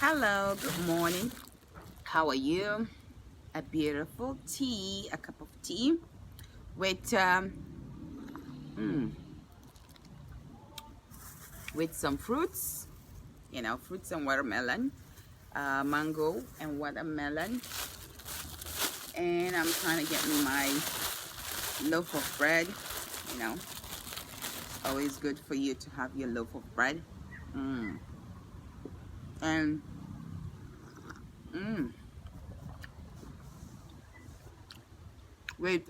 Hello, good morning. How are you? A beautiful tea, a cup of tea with some fruits, fruits and watermelon, mango and watermelon. And I'm trying to get me my loaf of bread. Always good for you to have your loaf of bread. And with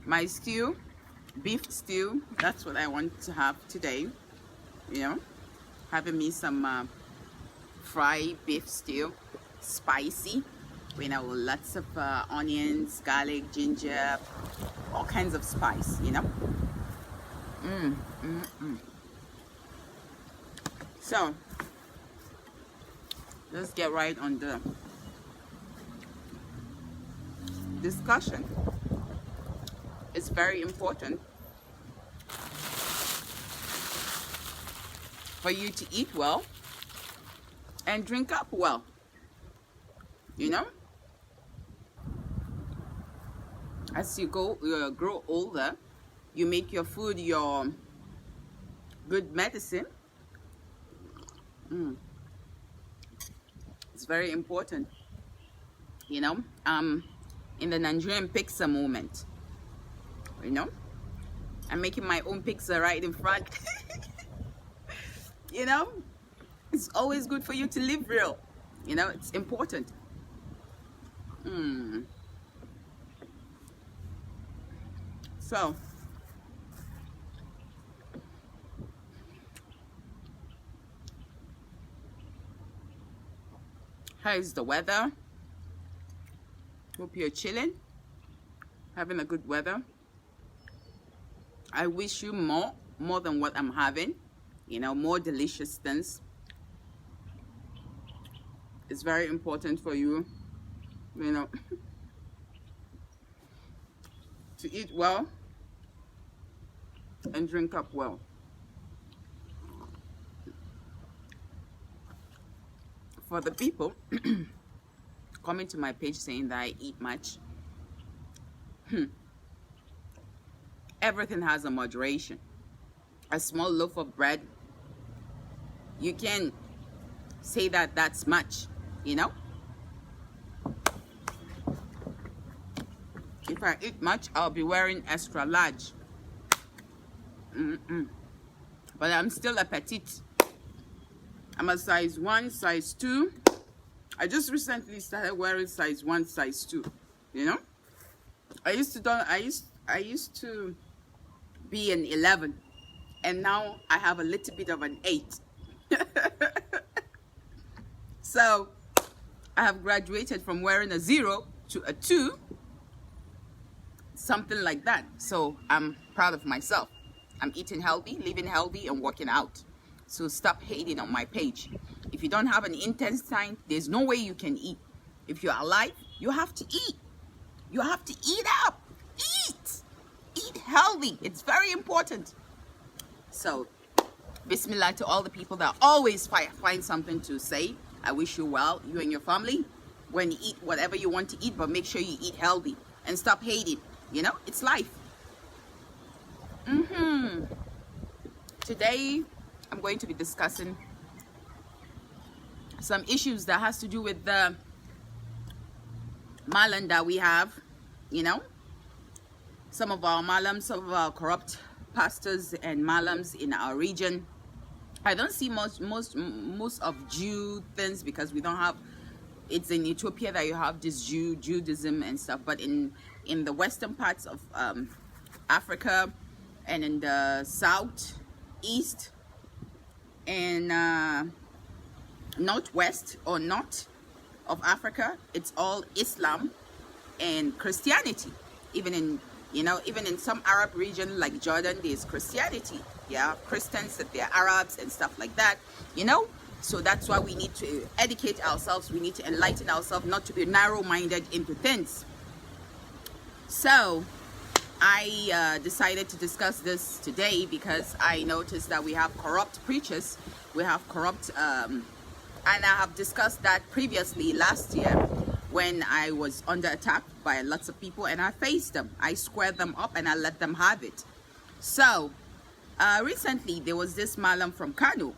my stew, beef stew. That's what I want to have today. Having me some fried beef stew, spicy. With lots of onions, garlic, ginger, all kinds of spice. So let's get right on the discussion. It's very important for you to eat well and drink up well. As you grow older, you make your food your good medicine. It's very important. In the Nigerian pizza moment, I'm making my own pizza right in front. It's always good for you to live real. It's important. So how is the weather? Hope you're chilling, having a good weather. I wish you more than what I'm having. More delicious things. It's very important for you, to eat well and drink up well. For the people coming to my page saying that I eat much, everything has a moderation. A small loaf of bread, you can say that that's much, If I eat much, I'll be wearing extra large. But I'm still a petite. I'm a size 1, size 2. I just recently started wearing size 1, size 2. I used to be an 11, and now I have a little bit of an 8. So I have graduated from wearing a 0 to a 2, something like that. So I'm proud of myself. I'm eating healthy, living healthy, and working out. So stop hating on my page. If you don't have an intestine, there's no way you can eat. If you're alive, you have to eat. You have to eat up. Eat healthy. It's very important. So bismillah to all the people that always find something to say. I wish you well, you and your family. When you eat whatever you want to eat, but make sure you eat healthy and stop hating. It's life. Today I'm going to be discussing some issues that has to do with the Mallam that we have. Some of our Mallams, some of our corrupt pastors and Mallams in our region. I don't see most of Jew things because we don't have. It's in Ethiopia that you have this Judaism and stuff, but in the western parts of Africa and in the south, east, and northwest or north of Africa, it's all Islam and Christianity. Even in some Arab region like Jordan, there's Christianity. Christians, that they're Arabs and stuff like that. So that's why we need to educate ourselves. We need to enlighten ourselves, not to be narrow-minded into things. So I decided to discuss this today because I noticed that we have corrupt preachers, we have corrupt And I have discussed that previously last year when I was under attack by lots of people, and I faced them. I squared them up and I let them have it. So recently there was this Mallam from Kano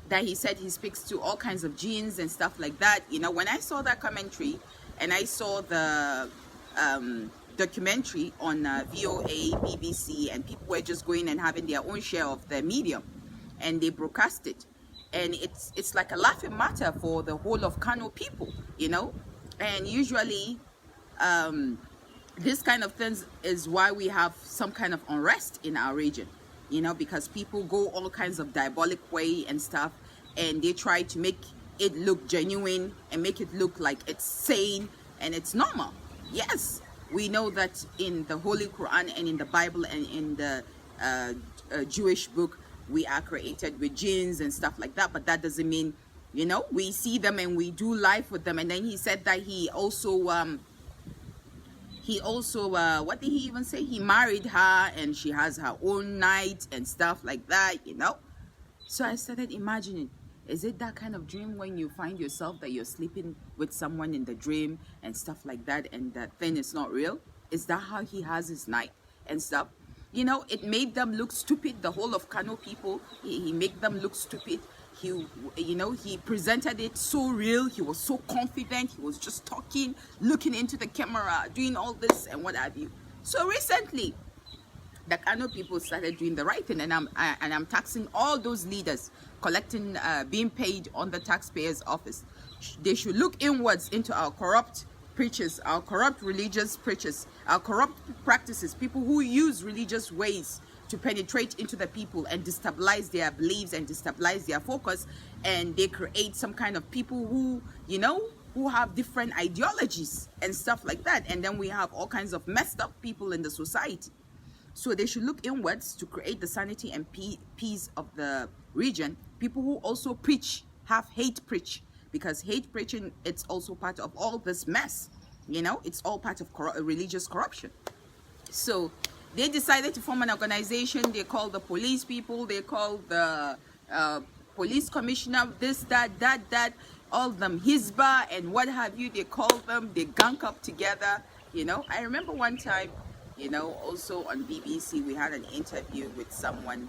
that he said he speaks to all kinds of jinns and stuff like that. You know, when I saw that commentary and I saw the documentary on VOA, BBC, and people were just going and having their own share of the medium, and they broadcast it, and it's like a laughing matter for the whole of Kano people, you know. And usually this kind of things is why we have some kind of unrest in our region, you know, because people go all kinds of diabolic way and stuff, and they try to make it look genuine and make it look like it's sane and it's normal. Yes, we know that in the Holy Quran and in the Bible and in the Jewish book, we are created with jinns and stuff like that, but that doesn't mean, you know, we see them and we do life with them. And then he said that he also what did he even say? He married her and she has her own night and stuff like that, you know. So I started imagining, is it that kind of dream when you find yourself that you're sleeping with someone in the dream and stuff like that, and that thing is not real? Is that how he has his night and stuff? You know, it made them look stupid. The whole of Kano people, he made them look stupid. He, you know, he presented it so real. He was so confident. He was just talking, looking into the camera, doing all this and what have you. So recently, the Kano people started doing the right thing, and I'm taxing all those leaders collecting, being paid on the taxpayers' office. They should look inwards into our corrupt preachers, our corrupt religious preachers, our corrupt practices, people who use religious ways to penetrate into the people and destabilize their beliefs and destabilize their focus, and they create some kind of people who, you know, who have different ideologies and stuff like that, and then we have all kinds of messed up people in the society. So they should look inwards to create the sanity and peace of the region. People who also preach, have hate preach, because hate preaching, it's also part of all this mess, you know. It's all part of religious corruption. So they decided to form an organization. They call the police people, they call the police commissioner, this, that, all of them Hizbah and what have you. They call them, they gang up together, you know. I remember one time, you know, also on BBC, we had an interview with someone,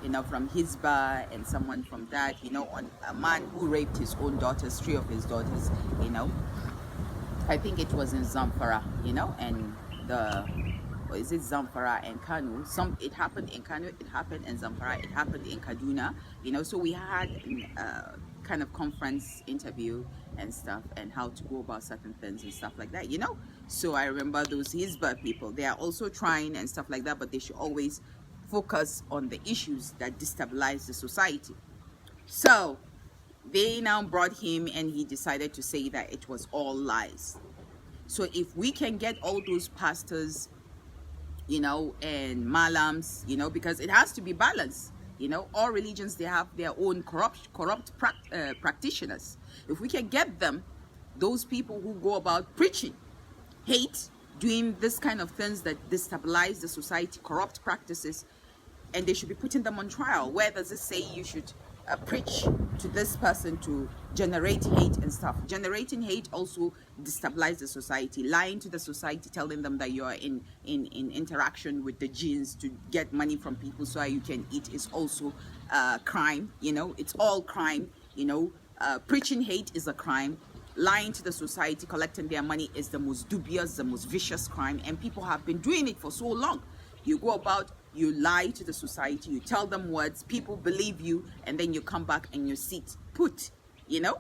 you know, from Hizbah and someone from that, you know, on a man who raped his own daughters, 3 of his daughters, you know. I think it was in Zamfara, you know, and is it Zamfara and Kano? It happened in Kano, it happened in Zamfara, it happened in Kaduna, you know. So we had kind of conference interview and stuff, and how to go about certain things and stuff like that, you know. So I remember those Hizbah people, they are also trying and stuff like that, but they should always focus on the issues that destabilize the society. So they now brought him, and he decided to say that it was all lies. So if we can get all those pastors, you know, and Mallams, you know, because it has to be balanced, you know. All religions, they have their own corrupt practitioners. If we can get them, those people who go about preaching hate, doing this kind of things that destabilize the society, corrupt practices, and they should be putting them on trial. Where does it say you should preach to this person to generate hate and stuff? Generating hate also destabilize the society. Lying to the society, telling them that you are in interaction with the jinns to get money from people so you can eat, is also crime, you know. It's all crime, you know. Preaching hate is a crime. Lying to the society, collecting their money, is the most dubious, the most vicious crime, and people have been doing it for so long. You go about, you lie to the society, you tell them words, people believe you, and then you come back and your seat put, you know.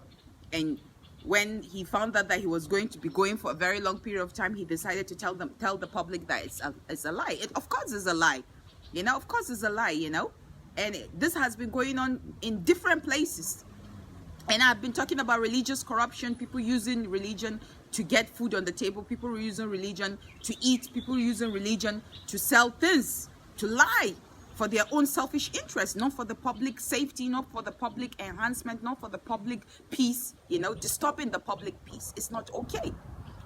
And when he found out that he was going to be going for a very long period of time, he decided to tell the public that it's a lie. Of course it's a lie, you know. Of course it's a lie, you know. And this has been going on in different places. And I've been talking about religious corruption, people using religion to get food on the table, people using religion to eat, people using religion to sell things, to lie for their own selfish interest, not for the public safety, not for the public enhancement, not for the public peace, you know. Disturbing the public peace is not okay.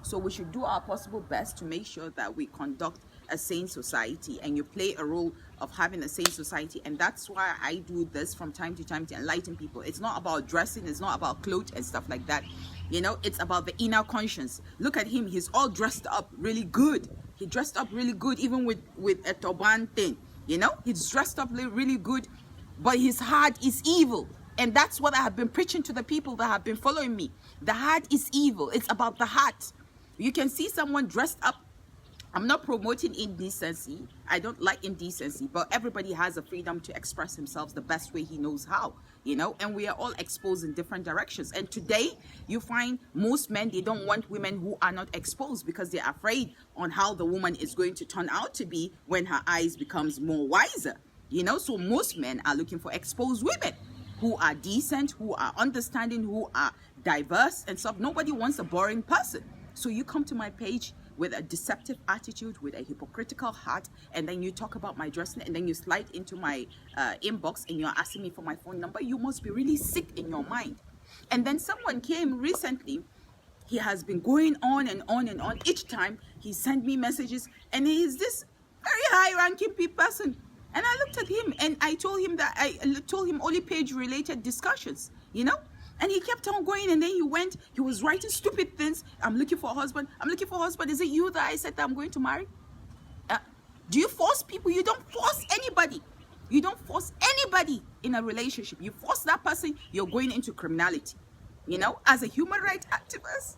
So we should do our possible best to make sure that we conduct a sane society, and you play a role of having a sane society. And that's why I do this from time to time, to enlighten people. It's not about dressing, it's not about clothes and stuff like that. You know, it's about the inner conscience. Look at him, he's all dressed up really good. He dressed up really good, even with a turban thing. You know, he's dressed up really good, but his heart is evil. And that's what I have been preaching to the people that have been following me. The heart is evil. It's about the heart. You can see someone dressed up. I'm not promoting indecency. I don't like indecency, but everybody has a freedom to express himself the best way he knows how, you know, and we are all exposed in different directions. And today you find most men, they don't want women who are not exposed because they're afraid on how the woman is going to turn out to be when her eyes becomes more wiser, you know. So most men are looking for exposed women who are decent, who are understanding, who are diverse and stuff. Nobody wants a boring person. So you come to my page with a deceptive attitude, with a hypocritical heart, and then you talk about my dressing, and then you slide into my inbox and you're asking me for my phone number. You must be really sick in your mind. And then someone came recently. He has been going on and on and on. Each time he sent me messages, and he is this very high-ranking person. And I looked at him and I told him that I told him only page-related discussions, you know. And he kept on going, and then he was writing stupid things. I'm looking for a husband. I'm looking for a husband. Is it you that I said that I'm going to marry? Do you force people? You don't force anybody. You don't force anybody in a relationship. You force that person, you're going into criminality. You know, as a human rights activist,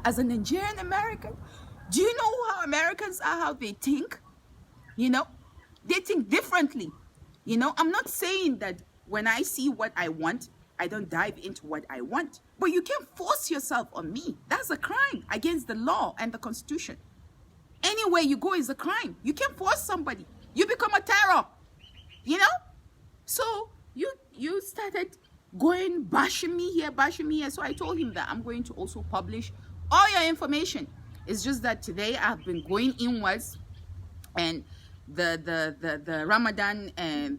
as a Nigerian American, do you know how Americans are, how they think? You know, they think differently. You know, I'm not saying that when I see what I want, I don't dive into what I want. But you can't force yourself on me. That's a crime against the law and the Constitution. Anywhere you go is a crime. You can't force somebody. You become a terror. You know? So you started going, bashing me here. So I told him that I'm going to also publish all your information. It's just that today I've been going inwards, and the Ramadan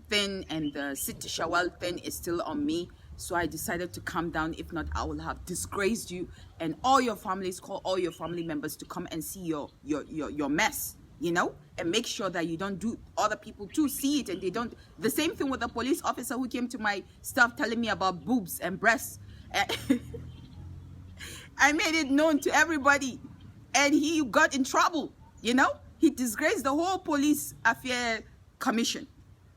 thing and the Sit Shawwal thing is still on me. So I decided to calm down. If not, I will have disgraced you and all your families. Call all your family members to come and see your mess, you know, and make sure that you don't do other people to see it, and they don't. The same thing with the police officer who came to my stuff telling me about boobs and breasts. I made it known to everybody, and he got in trouble, you know. He disgraced the whole police affair commission.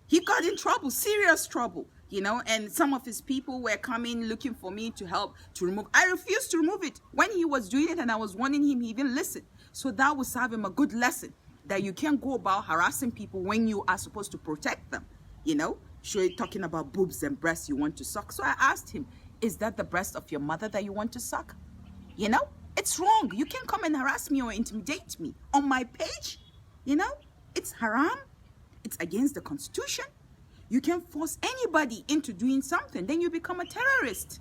He got in trouble, serious trouble. You know, and some of his people were coming looking for me to help to remove. I refused to remove it. When he was doing it and I was warning him, he didn't listen. So that would serve him a good lesson, that you can't go about harassing people when you are supposed to protect them. You know, sure, talking about boobs and breasts you want to suck. So I asked him, is that the breast of your mother that you want to suck? You know, it's wrong. You can't come and harass me or intimidate me on my page. You know, it's haram. It's against the Constitution. You can't force anybody into doing something. Then you become a terrorist.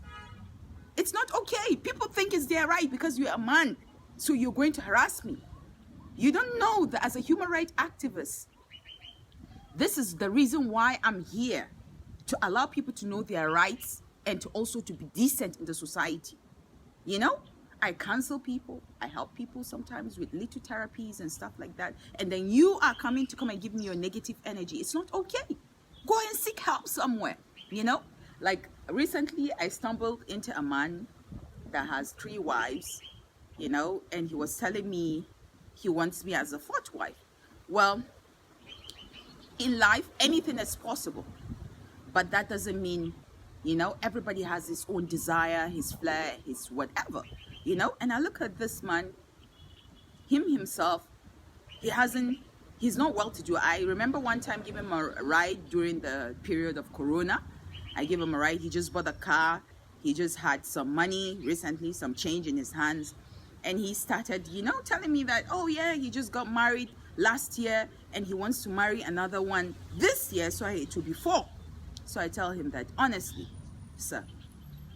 It's not okay. People think it's their right because you're a man, so you're going to harass me. You don't know that as a human rights activist, this is the reason why I'm here, to allow people to know their rights and to also to be decent in the society. You know, I counsel people. I help people sometimes with little therapies and stuff like that. And then you are coming to come and give me your negative energy. It's not okay. Go and seek help somewhere, you know. Like recently I stumbled into a man that has 3 wives, you know, and he was telling me he wants me as a 4th wife. Well, in life anything is possible, but that doesn't mean, you know, everybody has his own desire, his flair, his whatever, you know. And I look at this man, himself, he's not well to do. I remember one time giving him a ride during the period of Corona. I gave him a ride. He just bought a car. He just had some money recently, some change in his hands. And he started, you know, telling me that, oh yeah, he just got married last year and he wants to marry another one this year. So it will be 4. So I tell him that, honestly, sir,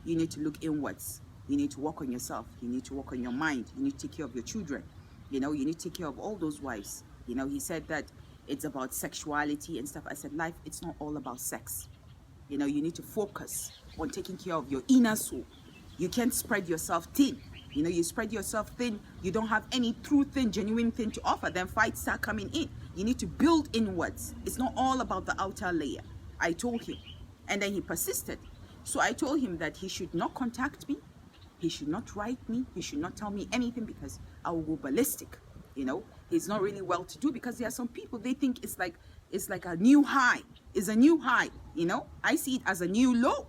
you need to look inwards. You need to work on yourself. You need to work on your mind. You need to take care of your children. You know, you need to take care of all those wives. You know, he said that it's about sexuality and stuff. I said, life, it's not all about sex. You know, you need to focus on taking care of your inner soul. You can't spread yourself thin. You know, you spread yourself thin, you don't have any true thing, genuine thing to offer, then fights start coming in. You need to build inwards. It's not all about the outer layer. I told him. And then he persisted. So I told him that he should not contact me. He should not write me. He should not tell me anything because I will go ballistic. You know, it's not really well to do because there are some people, they think it's like a new high. It's a new high, you know. I see it as a new low,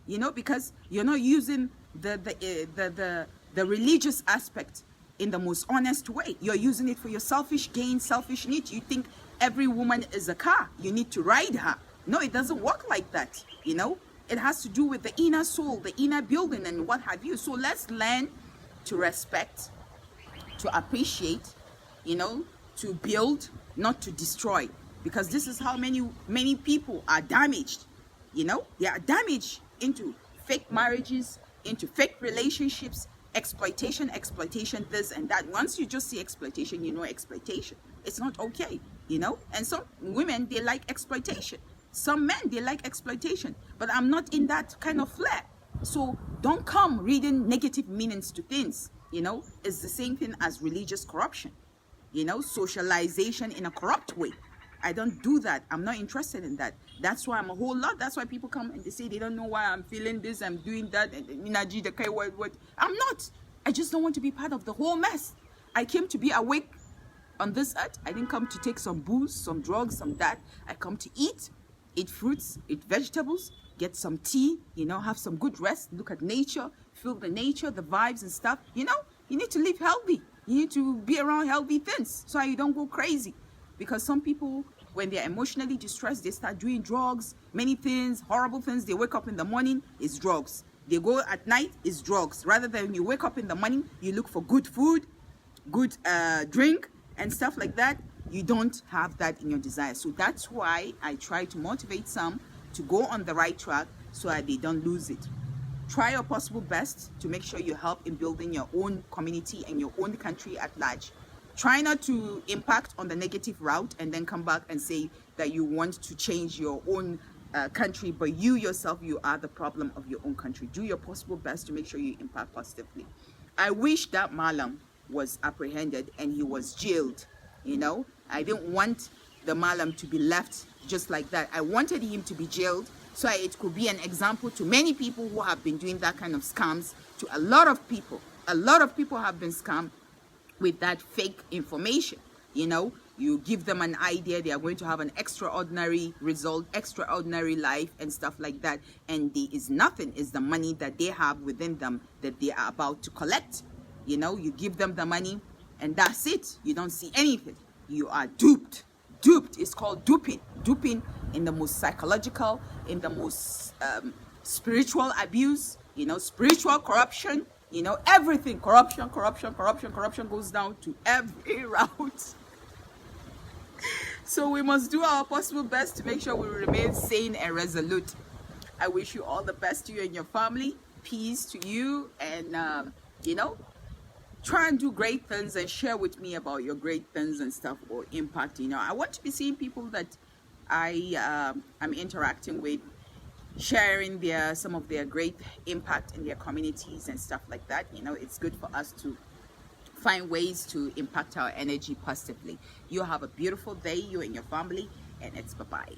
you know, because you're not using the religious aspect in the most honest way. You're using it for your selfish gain, selfish need. You think every woman is a car. You need to ride her. No, it doesn't work like that, you know. It has to do with the inner soul, the inner building and what have you. So let's learn to respect, to appreciate, you know, to build, not to destroy. Because this is how many people are damaged, you know. They are damaged into fake marriages, into fake relationships, exploitation, this and that. Once you just see exploitation, you know exploitation. It's not okay, you know. And some women, they like exploitation. Some men, they like exploitation. But I'm not in that kind of flair. So don't come reading negative meanings to things, you know. It's the same thing as religious corruption, you know, socialization in a corrupt way. I don't do that. I'm not interested in that. That's why I'm a whole lot. That's why people come and they say they don't know why I'm feeling this, I'm doing that, and what. I'm not. I just don't want to be part of the whole mess. I came to be awake on this earth. I didn't come to take some booze, some drugs, some that. I come to eat fruits, eat vegetables, get some tea, you know, have some good rest, look at nature, feel the nature, the vibes and stuff. You know, you need to live healthy. You need to be around healthy things so you don't go crazy. Because some people, when they're emotionally distressed, they start doing drugs, many things, horrible things. They wake up in the morning, it's drugs. They go at night, it's drugs. Rather than you wake up in the morning, you look for good food, good drink and stuff like that. You don't have that in your desire. So that's why I try to motivate some to go on the right track so that they don't lose it. Try your possible best to make sure you help in building your own community and your own country at large. Try not to impact on the negative route and then come back and say that you want to change your own country, but you yourself, you are the problem of your own country. Do your possible best to make sure you impact positively. I wish that Mallam was apprehended and he was jailed, you know. I didn't want the Mallam to be left just like that. I wanted him to be jailed so it could be an example to many people who have been doing that kind of scams. To a lot of people have been scammed with that fake information. You know, you give them an idea, they are going to have an extraordinary result, extraordinary life and stuff like that, and there is nothing. Is the money that they have within them that they are about to collect. You know, you give them the money and that's it. You don't see anything. You are duped. It's called duping. Duping in the most psychological, in the most spiritual abuse, you know, spiritual corruption, you know, everything. Corruption goes down to every route. So we must do our possible best to make sure we remain sane and resolute. I wish you all the best to you and your family. Peace to you, and you know, try and do great things and share with me about your great things and stuff or impact. You know, I want to be seeing people that I'm interacting with, sharing some of their great impact in their communities and stuff like that. You know, it's good for us to find ways to impact our energy positively. You have a beautiful day, you and your family, and it's bye-bye.